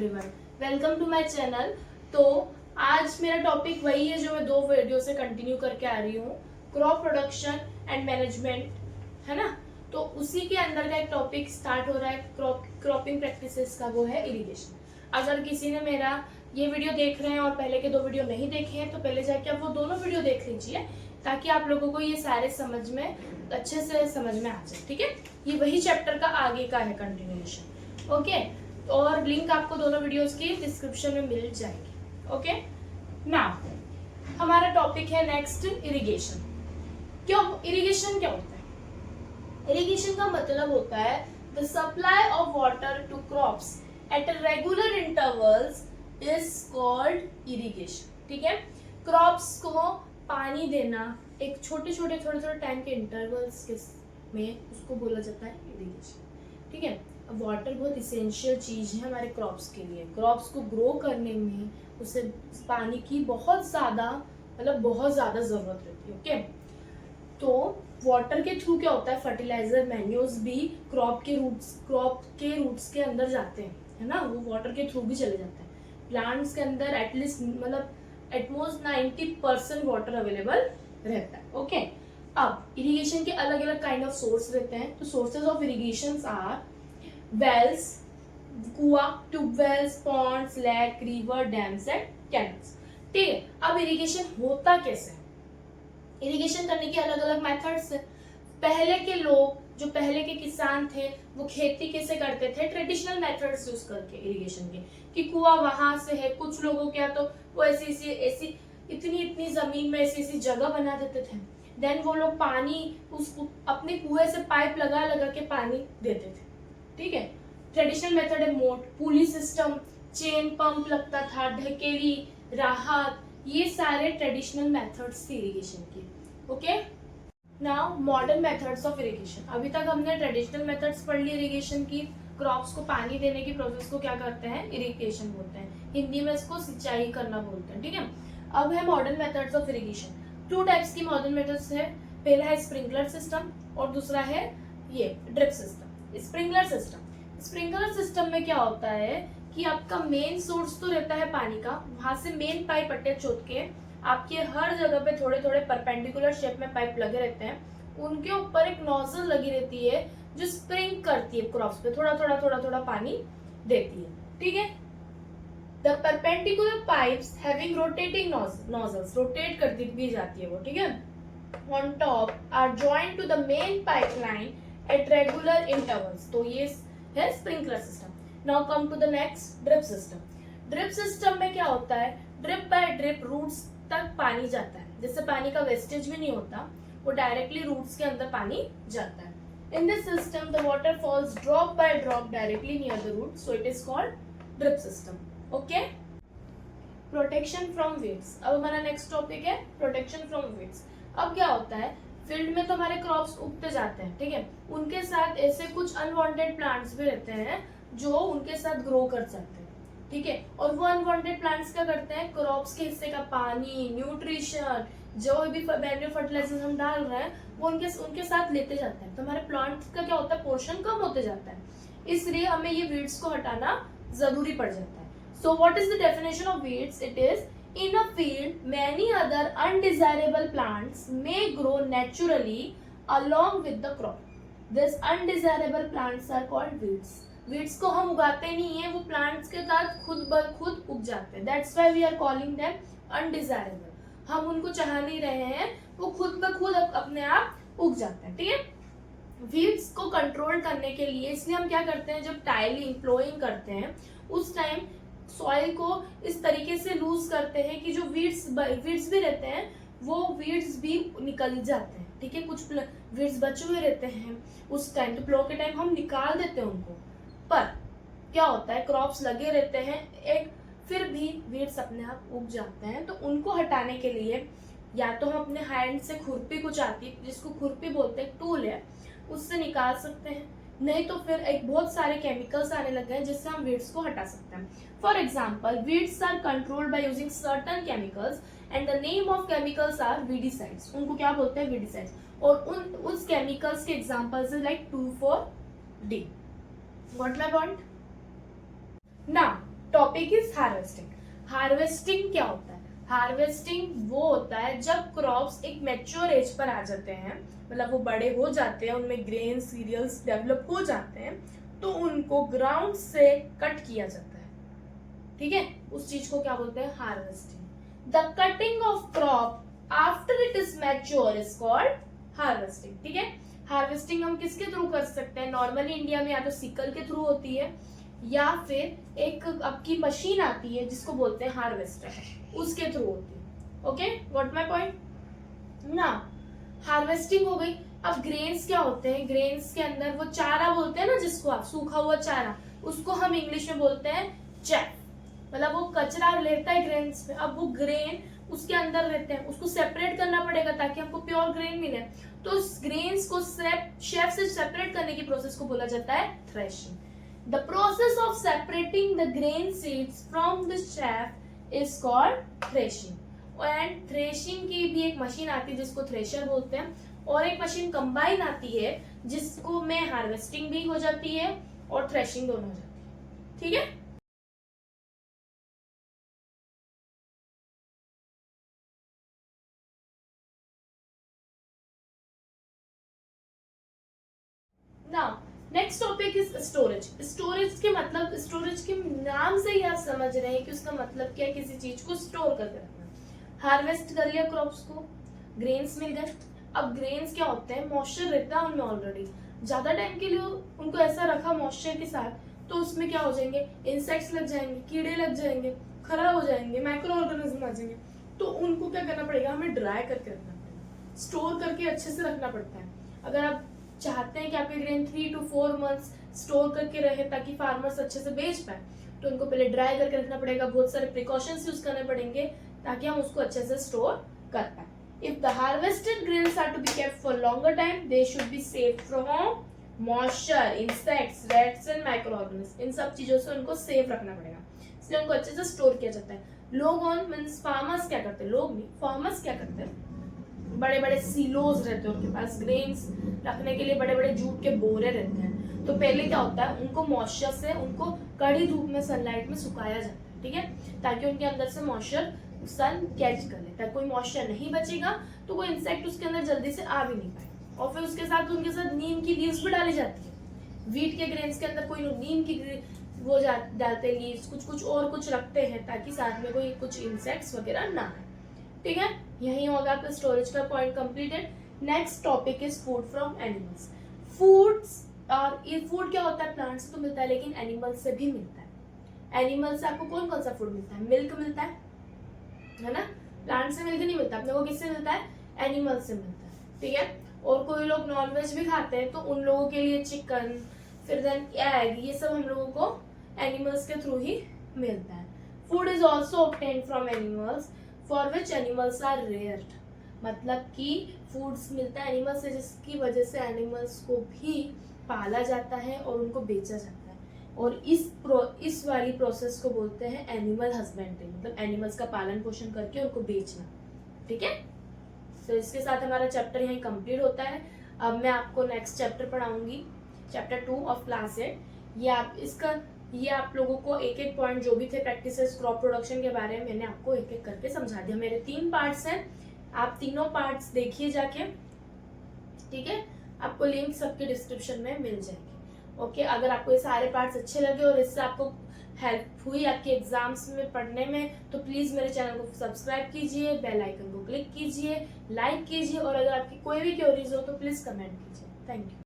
Everyone, welcome to my channel. तो आज मेरा टॉपिक वही है जो मैं 2 वीडियो से कंटिन्यू करके आ रही हूँ, क्रॉप प्रोडक्शन एंड मैनेजमेंट, है ना। तो उसी के अंदर का एक टॉपिक स्टार्ट हो रहा है क्रॉपिंग प्रैक्टिसेस का, वो है इरिगेशन। अगर किसी ने मेरा ये वीडियो देख रहे हैं और पहले के 2 वीडियो नहीं देखे हैं तो पहले जाके आप वो दोनों वीडियो देख लीजिए, ताकि आप लोगों को ये सारे समझ में अच्छे से समझ में आ जाए। ठीक है, ये वही चैप्टर का आगे का है कंटिन्यूएशन। ओके, और लिंक आपको दोनों वीडियोस की डिस्क्रिप्शन में मिल जाएगी। ओके, नाउ हमारा टॉपिक है नेक्स्ट इरिगेशन। क्यों इरिगेशन क्या होता है? इरिगेशन का मतलब होता है the supply of water to crops at regular intervals is called irrigation. ठीक है, क्रॉप्स को पानी देना एक छोटे छोटे टाइम के इंटरवल्स के में, उसको बोला जाता है इरिगेशन। ठीक है, अब वाटर बहुत इसेंशियल चीज है हमारे क्रॉप्स के लिए। क्रॉप्स को ग्रो करने में उसे पानी की बहुत ज्यादा जरूरत रहती है। ओके, तो वाटर के थ्रू क्या होता है, फर्टिलाइजर मैन्योर्स भी क्रॉप के रूट्स के अंदर जाते हैं, है ना। वो वाटर के थ्रू भी चले जाते हैं। प्लांट्स के अंदर एटलीस्ट एटमोस्ट 90% वाटर अवेलेबल रहता है। ओके, अब इरिगेशन के अलग अलग काइंड ऑफ सोर्स रहते हैं। तो sources of irrigation are wells, कुआ, tubewells, ponds, lake, river, dams and canals. ठीक है, अब इरिगेशन होता कैसे? इरिगेशन करने की अलग अलग मेथड्स है। पहले के लोग, जो पहले के किसान थे, वो खेती कैसे करते थे? ट्रेडिशनल मेथड्स यूज करके इरिगेशन के, कि कुआ वहां से है। कुछ लोगों क्या तो वो ऐसी इतनी जमीन में ऐसी जगह बना देते थे। देन वो लोग पानी उसको अपने कुएं से पाइप लगा के पानी देते थे। ठीक है, ट्रेडिशनल मेथड है मोट, पुली सिस्टम, चेन पंप लगता था, ढकेली, राहत, ये सारे ट्रेडिशनल मेथड्स थे इरिगेशन की। Okay, now modern methods of irrigation. अभी तक हमने ट्रेडिशनल मेथड्स पढ़ ली इरिगेशन की। क्रॉप्स को पानी देने की प्रोसेस को क्या करते हैं? इरिगेशन बोलते हैं। हिंदी में इसको सिंचाई करना बोलते हैं। ठीक है, अब है modern methods of irrigation. 2 types की मॉडर्न मेथड्स है। पहला है स्प्रिंकलर सिस्टम और दूसरा है ये ड्रिप सिस्टम। स्प्रिंकलर सिस्टम में क्या होता है कि आपका मेन सोर्स तो रहता है पानी का, वहां से मेन पाइप अटैच होके आपके हर जगह पे थोड़े परपेंडिकुलर शेप में पाइप लगे रहते हैं। उनके ऊपर एक नोजल लगी रहती है जो स्प्रिंग करती है क्रॉप्स पे, थोड़ा पानी देती है। ठीक है, the perpendicular pipes having rotating nozzles, rotate करती भी जाती है वो। ठीक है, on top are joint to the main pipeline at regular intervals. तो ये है sprinkler system. Now come to the next, drip system. Drip system में क्या होता है? ड्रिप बाय ड्रिप रूट्स तक पानी जाता है, जिससे पानी का वेस्टेज भी नहीं होता, वो डायरेक्टली रूट्स के अंदर पानी जाता है। In this system the water falls drop by drop directly near the root, so it is called drip system. Okay, protection from weeds. अब हमारा नेक्स्ट टॉपिक है प्रोटेक्शन फ्रॉम वीड्स। अब क्या होता है, फील्ड में तो हमारे क्रॉप्स उगते जाते हैं। ठीक है, उनके साथ ऐसे कुछ अनवांटेड प्लांट्स भी रहते हैं जो उनके साथ ग्रो कर सकते हैं। ठीक है, और वो अनवांटेड प्लांट्स क्या करते हैं? क्रॉप्स के हिस्से का पानी, न्यूट्रिशन, जो भी मैन्यूर फर्टिलाइजर हम डाल रहे हैं वो उनके साथ लेते जाते हैं। तो हमारे प्लांट्स का क्या होता है? पोर्शन कम होते जाता है, इसलिए हमें ये वीड्स को हटाना जरूरी पड़ जाता है। So what is the definition of weeds? It is in a field many other undesirable plants may grow naturally along with the crop. These undesirable plants are called weeds. Weeds को हम उगाते नहीं है, वो plants के साथ खुद ब खुद उग जाते हैं। That's why we are calling them undesirable. हम उनको चाह नहीं रहे हैं, वो खुद ब खुद अपने आप उग जाते हैं। ठीक है, वीड्स को कंट्रोल करने के लिए इसलिए हम क्या करते हैं, जब टाइलिंग प्लोइंग करते हैं उस टाइम सॉइल को इस तरीके से लूज करते हैं कि जो वीड्स भी रहते हैं वो वीड्स भी निकल जाते हैं। ठीक है, कुछ वीड्स बचे हुए रहते हैं उस टाइम, तो प्लो के टाइम हम निकाल देते हैं उनको। पर क्या होता है, क्रॉप्स लगे रहते हैं फिर भी वीड्स अपने आप उग जाते हैं। तो उनको हटाने के लिए या तो हम अपने हैंड से खुरपी, कुछ आती है जिसको खुरपी बोलते हैं, टूल है, उससे निकाल सकते हैं। नहीं तो फिर एक बहुत सारे केमिकल्स आने लगे हैं जिससे हम वीड्स को हटा सकते हैं। For example, weeds are controlled by using certain chemicals and the name of chemicals are weedicides. उनको क्या बोलते हैं? वीडिसाइड्स। और उस केमिकल्स के examples like 2,4-D। Got my point? Now topic is harvesting. Harvesting क्या होता है? हार्वेस्टिंग वो होता है जब क्रॉप्स एक मैच्योर एज पर आ जाते हैं, मतलब वो बड़े हो जाते हैं, उनमें ग्रेन सीरियल्स डेवलप हो जाते हैं, तो उनको ग्राउंड से कट किया जाता है। ठीक है, उस चीज को क्या बोलते हैं? Harvesting. The cutting of crop after it is mature is called harvesting. ठीक है, हार्वेस्टिंग हम किसके थ्रू कर सकते हैं? नॉर्मली इंडिया में या तो सिकल के थ्रू होती है, या फिर एक आपकी मशीन आती है जिसको बोलते हैं हार्वेस्टर, उसके थ्रू होती है। ओके, गॉट माय पॉइंट ना? हार्वेस्टिंग हो गई। अब ग्रेन्स क्या होते हैं? ग्रेन्स के अंदर वो चारा बोलते हैं ना, जिसको आप सूखा हुआ चारा, उसको हम इंग्लिश में बोलते हैं चैफ, मतलब वो कचरा रहता है ग्रेन्स में। अब वो ग्रेन उसके अंदर रहते हैं, उसको सेपरेट करना पड़ेगा ताकि हमको प्योर ग्रेन मिले। तो उस ग्रेन्स को शेफ से सेपरेट करने की प्रोसेस को बोला जाता है threshing. The process of separating the grain seeds from the chef is called threshing. And threshing की भी एक मशीन आती है जिसको थ्रेशर बोलते हैं, और एक मशीन कंबाइन आती है जिसको में हार्वेस्टिंग भी हो जाती है और थ्रेशिंग दोनों हो जाती है। ठीक है, now next topic is storage. Storage के मतलब, स्टोरेज के नाम से ही आप समझ रहे हैं कि उसका मतलब क्या है, किसी चीज को स्टोर करके रखना। हार्वेस्ट कर लिया क्रॉप्स को, ग्रेन्स मिल गए। अब ग्रेन्स क्या होते हैं? मॉइस्चर रहता है उनमें ऑलरेडी, ज्यादा टाइम के लिए उनको ऐसा रखा मॉइस्चर के साथ, तो उसमें क्या हो जाएंगे? इंसेक्ट्स लग जाएंगे, कीड़े लग जाएंगे, खराब हो जाएंगे, माइक्रो ऑर्गेनिज्म आ जाएंगे। तो उनको क्या करना पड़ेगा? हमें ड्राई करके रखना पड़ेगा, स्टोर करके अच्छे से रखना पड़ता है। अगर आप चाहते हैं कि आपके ग्रेन 3 to 4 मंथ्स स्टोर करके रहे ताकि फार्मर्स अच्छे से बेच पाए, तो उनको पहले ड्राई करके रखना पड़ेगा, बहुत सारे प्रिकॉशंस यूज करने पड़ेंगे ताकि हम उसको अच्छे से स्टोर कर पाए। If the harvested grains are to be kept for longer time, they should be saved from moisture, insects, rats and microorganism. इन सब चीजों से उनको सेफ रखना पड़ेगा, इसलिए उनको अच्छे से स्टोर किया जाता है। लोग ऑन मीन्स फार्मर्स क्या करते हैं? लोग नहीं, फार्मर्स क्या करते हैं? बड़े बड़े सीलोज रहते हैं उनके पास, ग्रेन्स रखने के लिए बड़े बड़े जूट के बोरे रहते हैं। तो पहले क्या होता है? उनको मॉइस्चर से, उनको कड़ी धूप में, सनलाइट में सुखाया जाता है। ठीक है, ताकि उनके अंदर से मॉइस्चर सन कैच कर ले। ताकि कोई मॉइस्चर नहीं बचेगा तो कोई इंसेक्ट उसके अंदर जल्दी से आ भी नहीं पाए। और फिर उसके साथ उनके साथ नीम की लीव्स भी डाली जाती है। वीट के ग्रेन्स के अंदर कोई लोग नीम की वो डालते हैं लीव्स, कुछ कुछ और कुछ रखते हैं ताकि साथ में कोई कुछ इंसेक्ट्स वगैरह ना आए। ठीक है, यही होगा आपका स्टोरेज का point completed. Next topic is food from animals. Foods, और ये फूड क्या होता है? प्लांट्स से तो मिलता है, लेकिन एनिमल्स से भी मिलता है। एनिमल्स से आपको कौन कौन सा फूड मिलता है? मिल्क मिलता है ना? प्लांट से मिल्क नहीं मिलता, अपने को किससे मिलता है? एनिमल्स से मिलता है। ठीक है, और कोई लोग नॉनवेज भी खाते हैं तो उन लोगों के लिए चिकन, फिर देन एग, ये सब हम लोगों को एनिमल्स के थ्रू ही मिलता है। Food is also obtained from animals for which animals are rear. मतलब कि फूड्स मिलता है एनिमल्स से जिसकी वजह से एनिमल्स को भी पाला जाता है और उनको बेचा जाता है। और इस वाली प्रोसेस को बोलते हैं एनिमल हस्बेंड्री, मतलब एनिमल्स का पालन पोषण करके उनको बेचना। ठीक है, तो इसके साथ हमारा चैप्टर यहीं कंप्लीट होता है। अब मैं आपको नेक्स्ट चैप्टर पढ़ाऊंगी, चैप्टर 2 ऑफ क्लास 8। ये आप लोगों को एक एक पॉइंट जो भी थे प्रैक्टिसेस क्रॉप प्रोडक्शन के बारे में, मैंने आपको एक एक करके समझा दिया। मेरे 3 पार्ट्स हैं, आप तीनों पार्ट्स देखिए जाके। ठीक है, आपको लिंक सबके डिस्क्रिप्शन में मिल जाएगी। ओके, अगर आपको ये सारे पार्ट्स अच्छे लगे और इससे आपको हेल्प हुई आपके एग्जाम्स में पढ़ने में, तो प्लीज मेरे चैनल को सब्सक्राइब कीजिए, बेल आइकन को क्लिक कीजिए, लाइक कीजिए, और अगर आपकी कोई भी क्वेरीज हो तो प्लीज कमेंट कीजिए। Thank you.